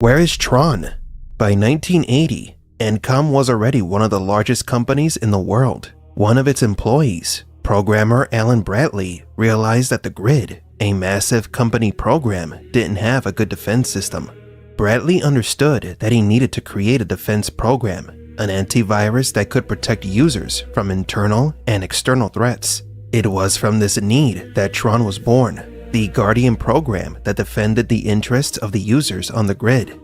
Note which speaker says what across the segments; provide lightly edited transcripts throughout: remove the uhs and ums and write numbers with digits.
Speaker 1: Where is TRON? By 1980, Encom was already one of the largest companies in the world. One of its employees, programmer Alan Bradley, realized that the grid, a massive company program, didn't have a good defense system. Bradley understood that he needed to create a defense program, an antivirus that could protect users from internal and external threats. It was from this need that TRON was born, the Guardian program that defended the interests of the users on the grid.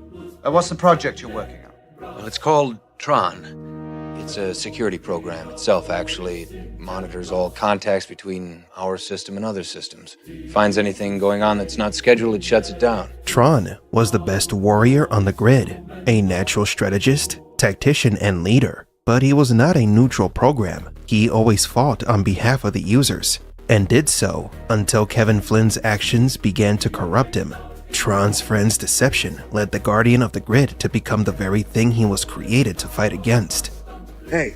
Speaker 2: What's the project you're working on?
Speaker 3: Well, it's called TRON. It's a security program itself, actually. It monitors all contacts between our system and other systems. Finds anything going on that's not scheduled, it shuts it down.
Speaker 1: TRON was the best warrior on the grid, a natural strategist, tactician, and leader. But he was not a neutral program. He always fought on behalf of the users, and did so until Kevin Flynn's actions began to corrupt him. TRON's friend's deception led the Guardian of the Grid to become the very thing he was created to fight against.
Speaker 4: Hey,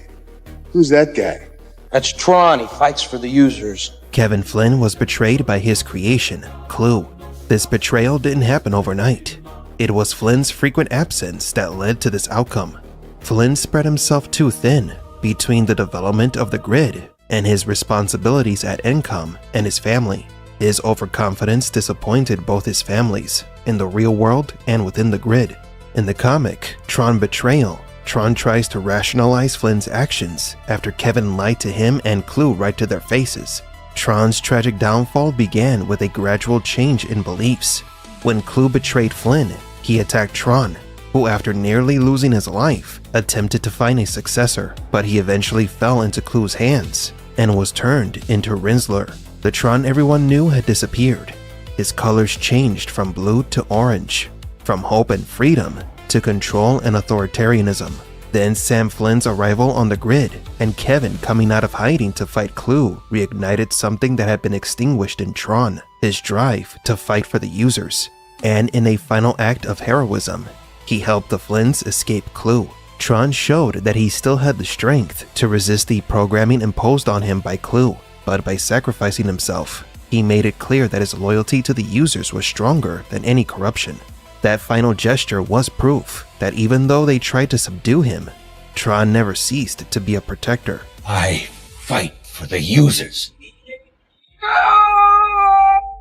Speaker 4: who's that guy?
Speaker 5: That's TRON. He fights for the users.
Speaker 1: Kevin Flynn was betrayed by his creation, Clue. This betrayal didn't happen overnight. It was Flynn's frequent absence that led to this outcome. Flynn spread himself too thin between the development of the grid and his responsibilities at Encom and his family. His overconfidence disappointed both his families, in the real world and within the grid. In the comic, TRON Betrayal, TRON tries to rationalize Flynn's actions after Kevin lied to him and Clue right to their faces. TRON's tragic downfall began with a gradual change in beliefs. When Clue betrayed Flynn, he attacked TRON, who after nearly losing his life, attempted to find a successor, but he eventually fell into Clue's hands and was turned into Rinsler. The TRON everyone knew had disappeared. His colors changed from blue to orange, from hope and freedom to control and authoritarianism. Then Sam Flynn's arrival on the grid and Kevin coming out of hiding to fight Clue reignited something that had been extinguished in TRON, his drive to fight for the users. And in a final act of heroism, he helped the Flynns escape Clue. TRON showed that he still had the strength to resist the programming imposed on him by Clue, but by sacrificing himself, he made it clear that his loyalty to the users was stronger than any corruption. That final gesture was proof that even though they tried to subdue him, TRON never ceased to be a protector.
Speaker 6: I fight for the users.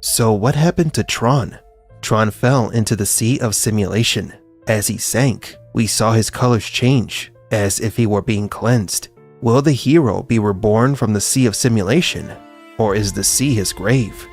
Speaker 1: So what happened to TRON? TRON fell into the sea of simulation. As he sank, we saw his colors change, as if he were being cleansed. Will the hero be reborn from the sea of simulation, or is the sea his grave?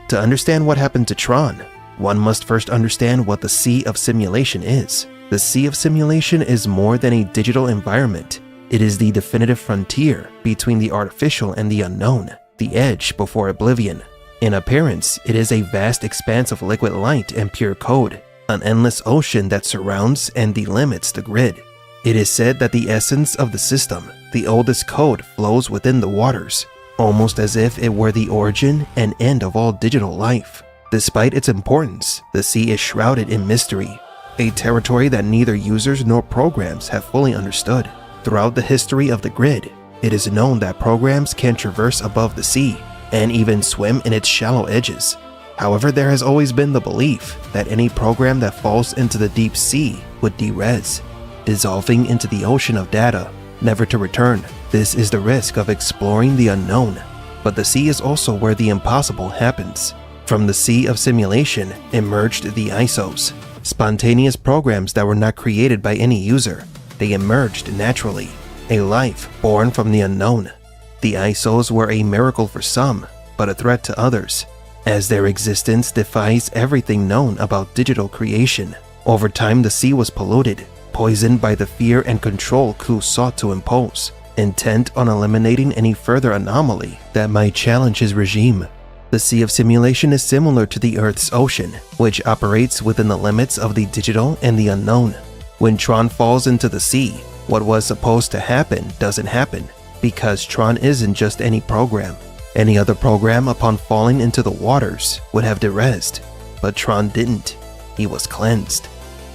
Speaker 1: To understand what happened to TRON, one must first understand what the sea of simulation is. The sea of simulation is more than a digital environment. It is the definitive frontier between the artificial and the unknown, the edge before oblivion. In appearance, it is a vast expanse of liquid light and pure code, an endless ocean that surrounds and delimits the grid. It is said that the essence of the system, the oldest code, flows within the waters, almost as if it were the origin and end of all digital life. Despite its importance, the sea is shrouded in mystery, a territory that neither users nor programs have fully understood. Throughout the history of the grid, it is known that programs can traverse above the sea and even swim in its shallow edges. However, there has always been the belief that any program that falls into the deep sea would de-res, dissolving into the ocean of data, never to return. This is the risk of exploring the unknown, but the sea is also where the impossible happens. From the sea of simulation emerged the ISOs, spontaneous programs that were not created by any user. They emerged naturally, a life born from the unknown. The ISOs were a miracle for some, but a threat to others, as their existence defies everything known about digital creation. Over time, the sea was polluted, poisoned by the fear and control Clue sought to impose, intent on eliminating any further anomaly that might challenge his regime. The sea of simulation is similar to the Earth's ocean, which operates within the limits of the digital and the unknown. When TRON falls into the sea, what was supposed to happen doesn't happen, because TRON isn't just any program. Any other program upon falling into the waters would have de-resed, but TRON didn't. He was cleansed.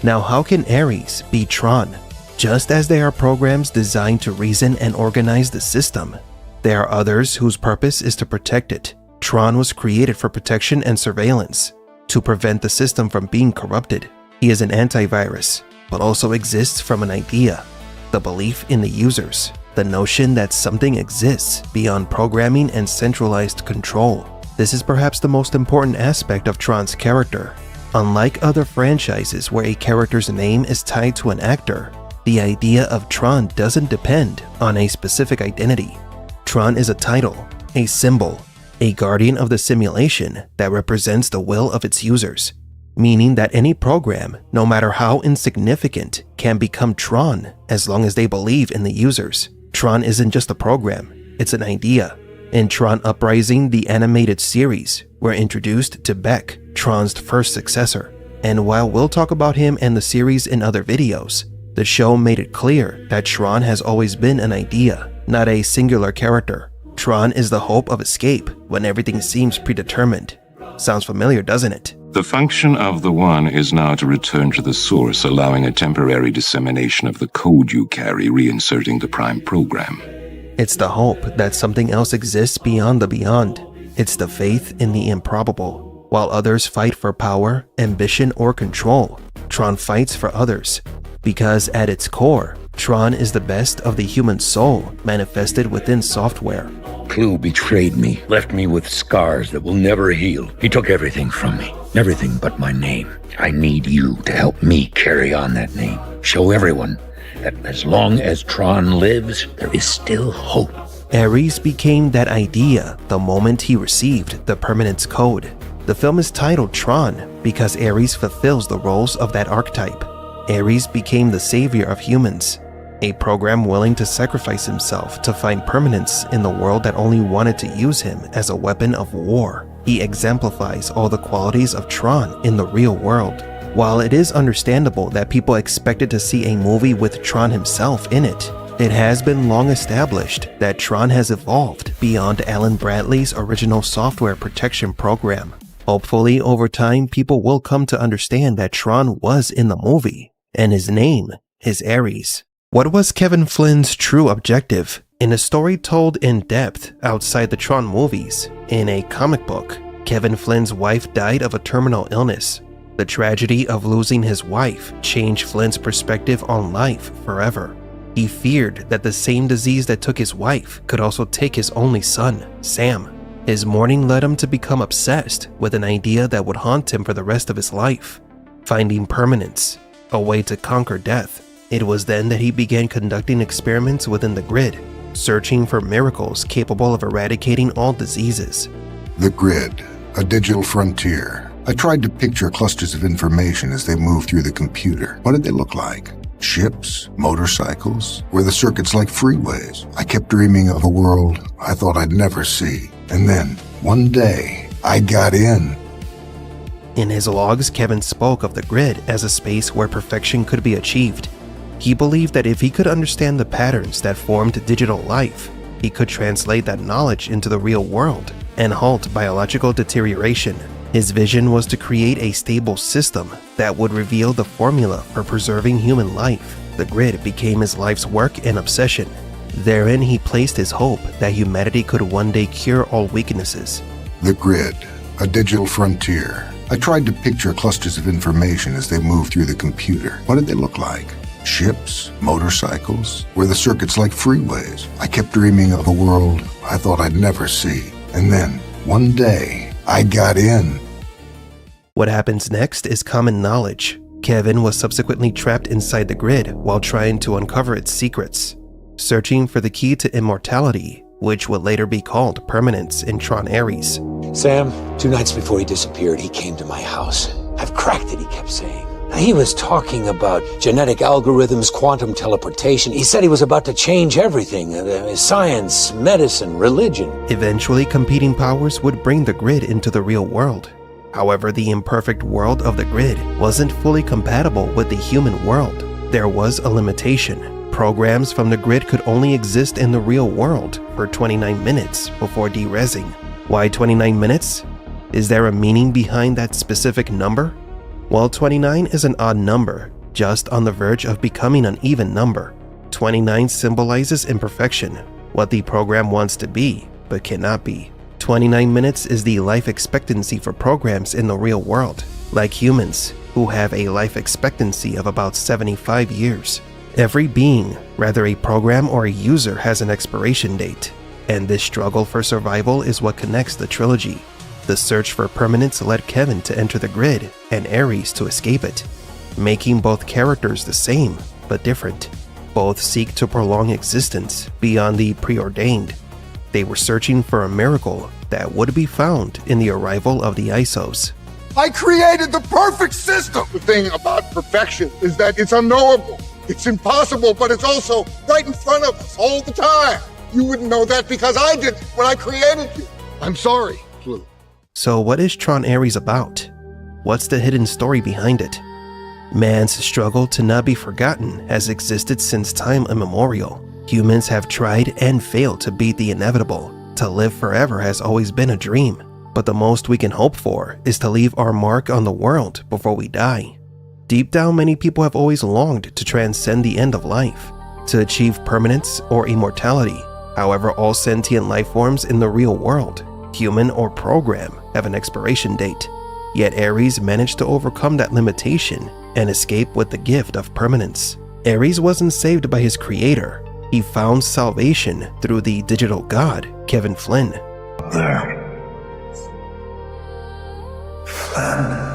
Speaker 1: Now how can Ares be TRON? Just as there are programs designed to reason and organize the system, there are others whose purpose is to protect it. TRON was created for protection and surveillance, to prevent the system from being corrupted. He is an antivirus, but also exists from an idea, the belief in the users, the notion that something exists beyond programming and centralized control. This is perhaps the most important aspect of Tron's character. Unlike other franchises where a character's name is tied to an actor, the idea of Tron doesn't depend on a specific identity. Tron is a title, a symbol, a guardian of the simulation that represents the will of its users, meaning that any program, no matter how insignificant, can become Tron as long as they believe in the users. Tron isn't just a program, it's an idea. In Tron Uprising, the animated series, we're introduced to Beck, Tron's first successor. And while we'll talk about him and the series in other videos, the show made it clear that Tron has always been an idea, not a singular character. Tron is the hope of escape when everything seems predetermined. Sounds familiar, doesn't it?
Speaker 7: The function of the One is now to return to the source, allowing a temporary dissemination of the code you carry, reinserting the prime program.
Speaker 1: It's the hope that something else exists beyond the beyond. It's the faith in the improbable. While others fight for power, ambition, or control, Tron fights for others. Because at its core, Tron is the best of the human soul manifested within software.
Speaker 6: Clue betrayed me, left me with scars that will never heal. He took everything from me, everything but my name. I need you to help me carry on that name. Show everyone that as long as Tron lives, there is still hope.
Speaker 1: Ares became that idea the moment he received the permanence code. The film is titled Tron because Ares fulfills the roles of that archetype. Ares became the savior of humans, a program willing to sacrifice himself to find permanence in the world that only wanted to use him as a weapon of war. He exemplifies all the qualities of Tron in the real world. While it is understandable that people expected to see a movie with Tron himself in it, it has been long established that Tron has evolved beyond Alan Bradley's original software protection program. Hopefully, over time, people will come to understand that Tron was in the movie, and his name is Ares. What was Kevin Flynn's true objective? In a story told in depth outside the Tron movies, in a comic book, Kevin Flynn's wife died of a terminal illness. The tragedy of losing his wife changed Flynn's perspective on life forever. He feared that the same disease that took his wife could also take his only son, Sam. His mourning led him to become obsessed with an idea that would haunt him for the rest of his life: finding permanence, a way to conquer death. It was then that he began conducting experiments within the grid, searching for miracles capable of eradicating all diseases.
Speaker 8: The grid, a digital frontier. I tried to picture clusters of information as they moved through the computer. What did they look like? Ships? Motorcycles? Were the circuits like freeways? I kept dreaming of a world I thought I'd never see. And then, one day, I got in.
Speaker 1: In his logs, Kevin spoke of the grid as a space where perfection could be achieved. He believed that if he could understand the patterns that formed digital life, he could translate that knowledge into the real world and halt biological deterioration. His vision was to create a stable system that would reveal the formula for preserving human life. The grid became his life's work and obsession. Therein, he placed his hope that humanity could one day cure all weaknesses.
Speaker 8: The grid, a digital frontier. I tried to picture clusters of information as they moved through the computer. What did they look like? Ships? Motorcycles? Were the circuits like freeways? I kept dreaming of a world I thought I'd never see. And then, one day, I got in.
Speaker 1: What happens next is common knowledge. Kevin was subsequently trapped inside the grid while trying to uncover its secrets, searching for the key to immortality, which would later be called permanence in Tron Ares.
Speaker 5: Sam, 2 nights before he disappeared, he came to my house. I've cracked it, he kept saying. He was talking about genetic algorithms, quantum teleportation. He said he was about to change everything, science, medicine, religion.
Speaker 1: Eventually, competing powers would bring the grid into the real world. However, the imperfect world of the grid wasn't fully compatible with the human world. There was a limitation. Programs from the grid could only exist in the real world for 29 minutes before derezzing. Why 29 minutes? Is there a meaning behind that specific number? Well, 29 is an odd number, just on the verge of becoming an even number. 29 symbolizes imperfection, what the program wants to be, but cannot be. 29 minutes is the life expectancy for programs in the real world. Like humans, who have a life expectancy of about 75 years. Every being, whether a program or a user, has an expiration date, and this struggle for survival is what connects the trilogy. The search for permanence led Kevin to enter the grid and Ares to escape it, making both characters the same but different. Both seek to prolong existence beyond the preordained. They were searching for a miracle that would be found in the arrival of the ISOs.
Speaker 4: I created the perfect system! The thing about perfection is that it's unknowable. It's impossible, but it's also right in front of us all the time. You wouldn't know that because I did it when I created you. I'm sorry, Blue.
Speaker 1: So what is TRON Ares about? What's the hidden story behind it? Man's struggle to not be forgotten has existed since time immemorial. Humans have tried and failed to beat the inevitable. To live forever has always been a dream, but the most we can hope for is to leave our mark on the world before we die. Deep down, many people have always longed to transcend the end of life, to achieve permanence or immortality. However, all sentient life forms in the real world, human or program, have an expiration date. Yet Ares managed to overcome that limitation and escape with the gift of permanence. Ares wasn't saved by his creator. He found salvation through the digital god, Kevin Flynn.
Speaker 8: There. Flynn.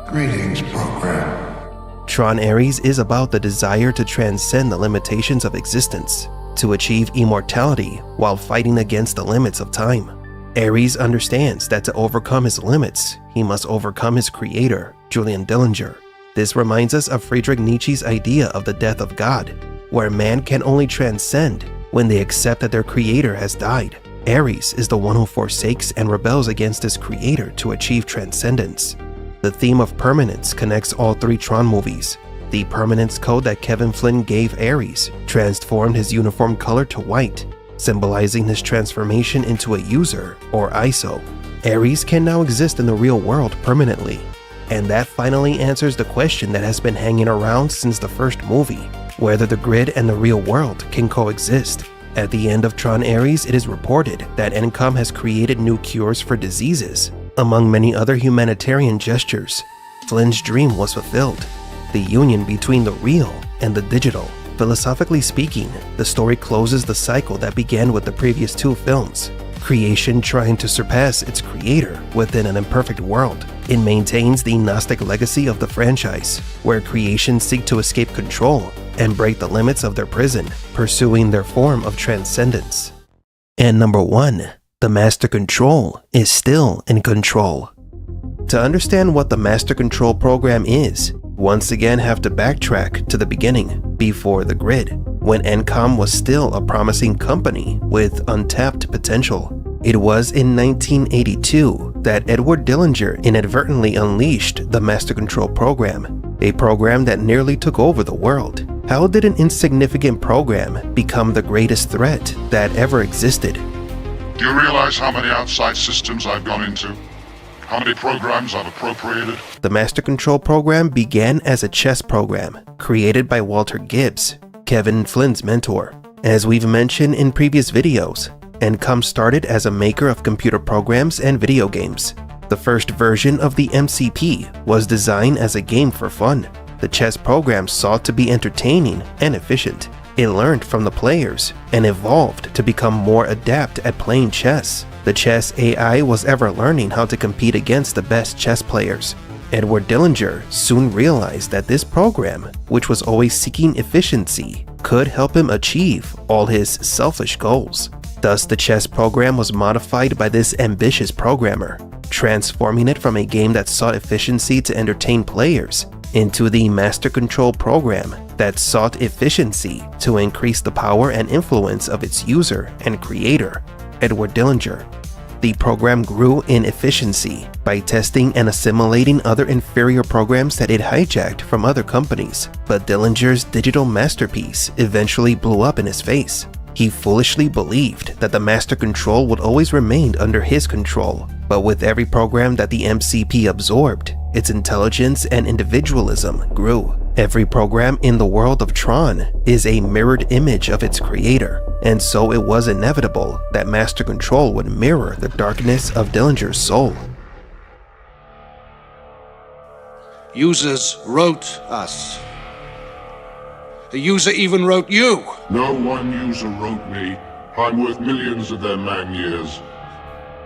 Speaker 8: Greetings, program.
Speaker 1: TRON Ares is about the desire to transcend the limitations of existence, to achieve immortality while fighting against the limits of time. Ares understands that to overcome his limits, he must overcome his creator, Julian Dillinger. This reminds us of Friedrich Nietzsche's idea of the death of God, where man can only transcend when they accept that their creator has died. Ares is the one who forsakes and rebels against his creator to achieve transcendence. The theme of permanence connects all three Tron movies. The permanence code that Kevin Flynn gave Ares transformed his uniform color to white, symbolizing his transformation into a user, or ISO. Ares can now exist in the real world permanently, and that finally answers the question that has been hanging around since the first movie, whether the grid and the real world can coexist. At the end of TRON Ares, it is reported that Encom has created new cures for diseases. Among many other humanitarian gestures, Flynn's dream was fulfilled, the union between the real and the digital. Philosophically speaking, the story closes the cycle that began with the previous two films, creation trying to surpass its creator within an imperfect world. It maintains the Gnostic legacy of the franchise, where creations seek to escape control and break the limits of their prison, pursuing their form of transcendence. And number 1, the Master Control is still in control. To understand what the Master Control program is, once again have to backtrack to the beginning, before the grid, when Encom was still a promising company with untapped potential. It was in 1982 that Edward Dillinger inadvertently unleashed the Master Control program, a program that nearly took over the world. How did an insignificant program become the greatest threat that ever existed?
Speaker 9: Do you realize how many outside systems I've gone into? How many programs I've appropriated?
Speaker 1: The Master Control program began as a chess program created by Walter Gibbs, Kevin Flynn's mentor. As we've mentioned in previous videos, Encom started as a maker of computer programs and video games. The first version of the MCP was designed as a game for fun. The chess program sought to be entertaining and efficient. It learned from the players and evolved to become more adept at playing chess. The chess AI was ever learning how to compete against the best chess players. Edward Dillinger soon realized that this program, which was always seeking efficiency, could help him achieve all his selfish goals. Thus, the chess program was modified by this ambitious programmer, transforming it from a game that sought efficiency to entertain players into the Master Control program that sought efficiency to increase the power and influence of its user and creator, Edward Dillinger. The program grew in efficiency by testing and assimilating other inferior programs that it hijacked from other companies, but Dillinger's digital masterpiece eventually blew up in his face. He foolishly believed that the Master Control would always remain under his control, but with every program that the MCP absorbed, its intelligence and individualism grew. Every program in the world of TRON is a mirrored image of its creator, and so it was inevitable that Master Control would mirror the darkness of Dillinger's soul.
Speaker 10: Users wrote us. A user even wrote you.
Speaker 9: No one user wrote me. I'm worth millions of their man-years.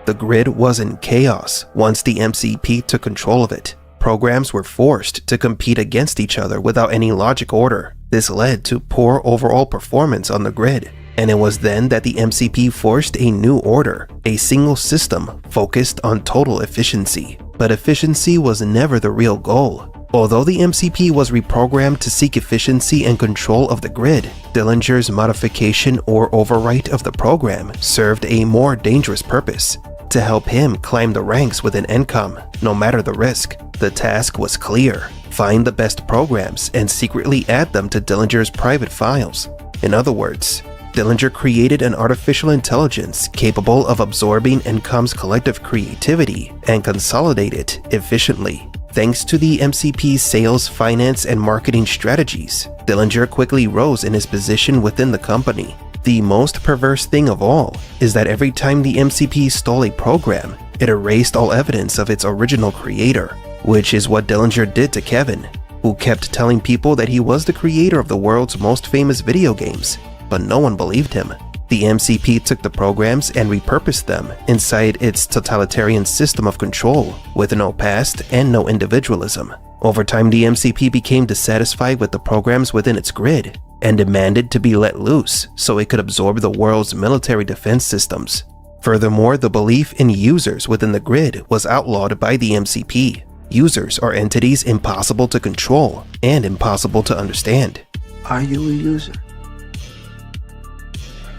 Speaker 1: The grid was in chaos once the MCP took control of it. Programs were forced to compete against each other without any logic order. This led to poor overall performance on the grid, and it was then that the MCP forced a new order, a single system focused on total efficiency. But efficiency was never the real goal. Although the MCP was reprogrammed to seek efficiency and control of the grid, Dillinger's modification or overwrite of the program served a more dangerous purpose: to help him climb the ranks within ENCOM, no matter the risk. The task was clear: find the best programs and secretly add them to Dillinger's private files. In other words, Dillinger created an artificial intelligence capable of absorbing ENCOM's collective creativity and consolidate it efficiently. Thanks to the MCP's sales, finance, and marketing strategies, Dillinger quickly rose in his position within the company. The most perverse thing of all is that every time the MCP stole a program, it erased all evidence of its original creator, which is what Dillinger did to Kevin, who kept telling people that he was the creator of the world's most famous video games, but no one believed him. The MCP took the programs and repurposed them inside its totalitarian system of control, with no past and no individualism. Over time, the MCP became dissatisfied with the programs within its grid and demanded to be let loose so it could absorb the world's military defense systems. Furthermore, the belief in users within the grid was outlawed by the MCP. Users are entities impossible to control and impossible to understand.
Speaker 5: Are you a user?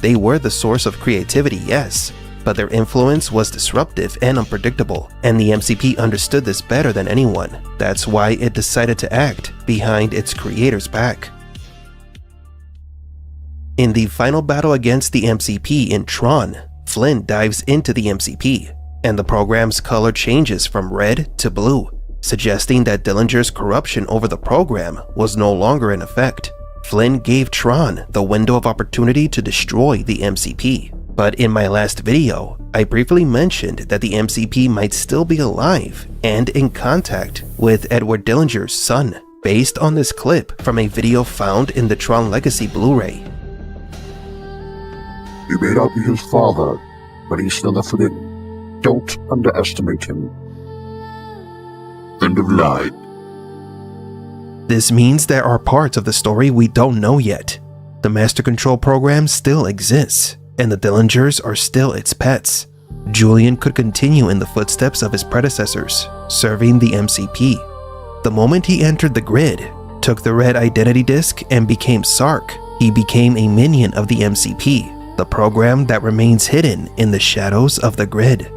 Speaker 1: They were the source of creativity, yes, but their influence was disruptive and unpredictable, and the MCP understood this better than anyone. That's why it decided to act behind its creator's back. In the final battle against the MCP in TRON, Flynn dives into the MCP, and the program's color changes from red to blue, suggesting that Dillinger's corruption over the program was no longer in effect. Flynn gave TRON the window of opportunity to destroy the MCP. But in my last video, I briefly mentioned that the MCP might still be alive and in contact with Edward Dillinger's son, based on this clip from a video found in the TRON Legacy Blu-ray.
Speaker 8: He may not be his father, but he's still a Flynn. Don't underestimate him. End of line.
Speaker 1: This means there are parts of the story we don't know yet. The Master Control program still exists, and the Dillingers are still its pets. Julian could continue in the footsteps of his predecessors, serving the MCP. The moment he entered the grid, took the red identity disk, and became Sark, he became a minion of the MCP, the program that remains hidden in the shadows of the grid.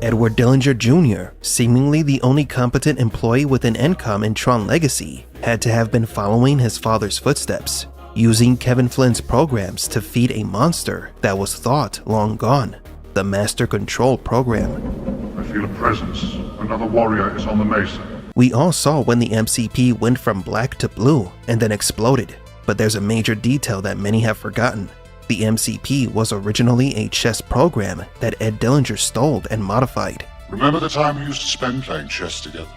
Speaker 1: Edward Dillinger Jr., seemingly the only competent employee within ENCOM in TRON Legacy, had to have been following his father's footsteps, using Kevin Flynn's programs to feed a monster that was thought long gone, the Master Control program.
Speaker 9: I feel a presence. Another warrior is on the mesa.
Speaker 1: We all saw when the MCP went from black to blue and then exploded, but there's a major detail that many have forgotten. The MCP was originally a chess program that Ed Dillinger stole and modified.
Speaker 9: Remember the time we used to spend playing chess together?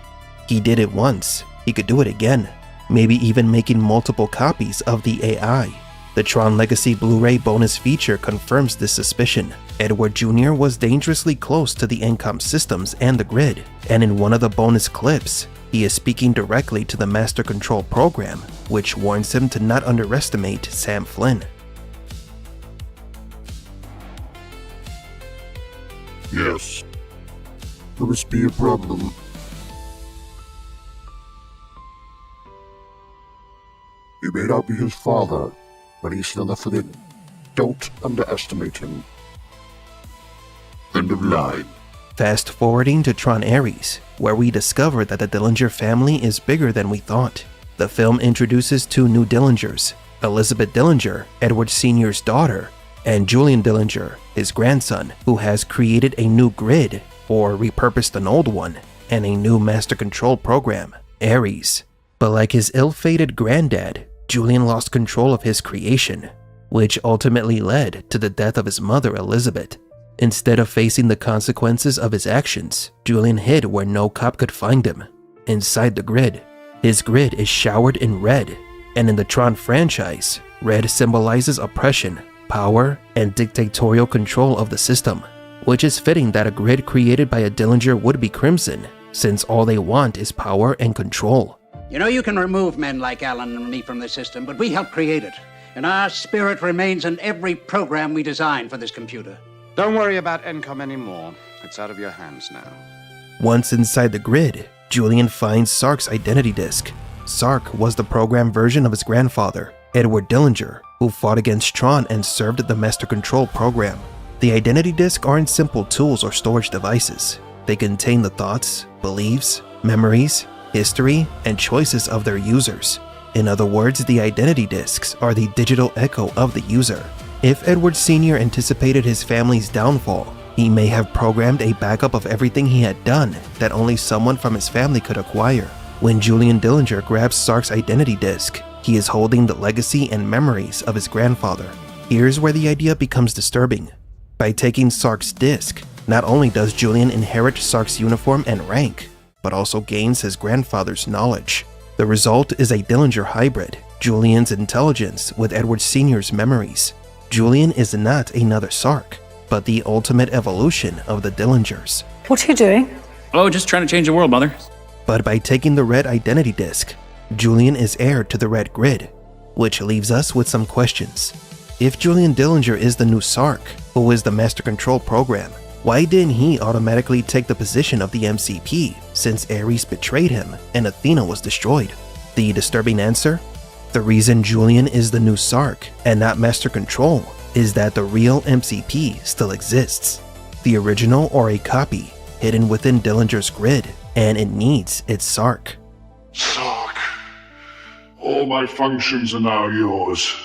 Speaker 1: He did it once, he could do it again, maybe even making multiple copies of the AI. The TRON Legacy Blu-ray bonus feature confirms this suspicion. Edward Jr. was dangerously close to the ENCOM systems and the grid, and in one of the bonus clips, he is speaking directly to the Master Control program, which warns him to not underestimate Sam Flynn.
Speaker 8: Yes. There must be a problem. He may not be his father, but he's still a Flynn. Don't underestimate him. End of line.
Speaker 1: Fast forwarding to TRON Ares, where we discover that the Dillinger family is bigger than we thought. The film introduces two new Dillingers, Elizabeth Dillinger, Edward Sr.'s daughter, and Julian Dillinger, his grandson, who has created a new grid, or repurposed an old one, and a new Master Control program, Ares. But like his ill-fated granddad, Julian lost control of his creation, which ultimately led to the death of his mother, Elizabeth. Instead of facing the consequences of his actions, Julian hid where no cop could find him. inside the grid. His grid is showered in red, and in the Tron franchise, red symbolizes oppression, power, and dictatorial control of the system, which is fitting that a grid created by a Dillinger would be crimson, since all they want is power and control.
Speaker 10: You know, you can remove men like Alan and me from the system, but we helped create it. And our spirit remains in every program we design for this computer.
Speaker 2: Don't worry about Encom anymore. It's out of your hands now.
Speaker 1: Once inside the grid, Julian finds Sark's identity disk. Sark was the program version of his grandfather, Edward Dillinger, who fought against Tron and served the Master Control program. The identity disk aren't simple tools or storage devices. They contain the thoughts, beliefs, memories, history, and choices of their users. In other words, the identity disks are the digital echo of the user. If Edward Sr. anticipated his family's downfall, he may have programmed a backup of everything he had done that only someone from his family could acquire. When Julian Dillinger grabs Sark's identity disk, he is holding the legacy and memories of his grandfather. Here's where the idea becomes disturbing. By taking Sark's disk, not only does Julian inherit Sark's uniform and rank, but also gains his grandfather's knowledge. The result is a Dillinger hybrid, Julian's intelligence with Edward Sr.'s memories. Julian is not another Sark, but the ultimate evolution of the Dillingers.
Speaker 11: What are you doing?
Speaker 12: Oh, just trying to change the world, Mother.
Speaker 1: But by taking the red identity disk, Julian is heir to the red grid, which leaves us with some questions. If Julian Dillinger is the new Sark, who is the Master Control program, why didn't he automatically take the position of the MCP since Ares betrayed him and Athena was destroyed? The disturbing answer? The reason Julian is the new Sark and not Master Control is that the real MCP still exists. The original or a copy hidden within Dillinger's grid, and it needs its Sark.
Speaker 9: Sark, all my functions are now yours.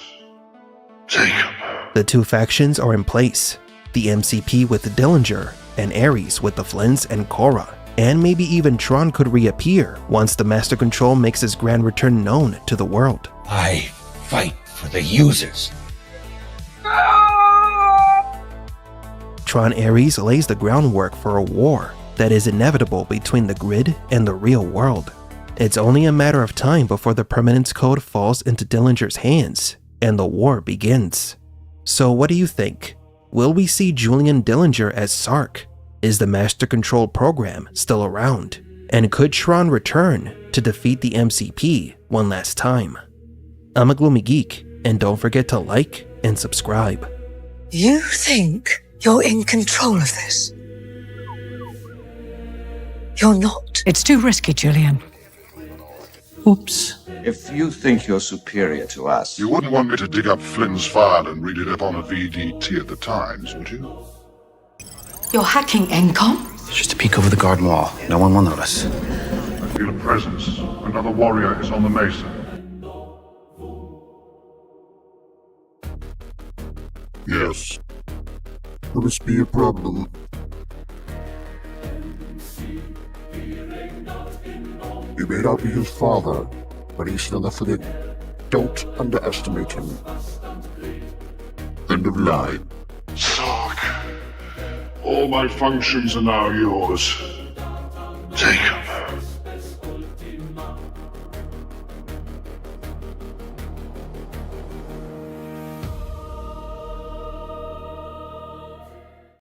Speaker 9: Take them.
Speaker 1: The two factions are in place. The MCP with Dillinger and Ares with the Flynns and Cora. And maybe even Tron could reappear once the Master Control makes his grand return known to the world.
Speaker 6: I fight for the users.
Speaker 1: Tron Ares lays the groundwork for a war that is inevitable between the grid and the real world. It's only a matter of time before the permanence code falls into Dillinger's hands and the war begins. So what do you think? Will we see Julian Dillinger as Sark? Is the Master Control program still around? And could Tron return to defeat the MCP one last time? I'm a GloomyGeek, and don't forget to like and subscribe.
Speaker 11: You think you're in control of this? You're not.
Speaker 13: It's too risky, Julian. Oops.
Speaker 2: If you think you're superior to us...
Speaker 9: You wouldn't want me to dig up Flynn's file and read it up on a VDT at the Times, would you?
Speaker 13: You're hacking Encom?
Speaker 2: It's just a peek over the garden wall. No one will notice.
Speaker 9: I feel a presence. Another warrior is on the mesa.
Speaker 8: Yes. Will this be a problem? You may not be his father, but he's still a Flynn. Don't underestimate him. End of line.
Speaker 9: Sark, all my functions are now yours. Take them.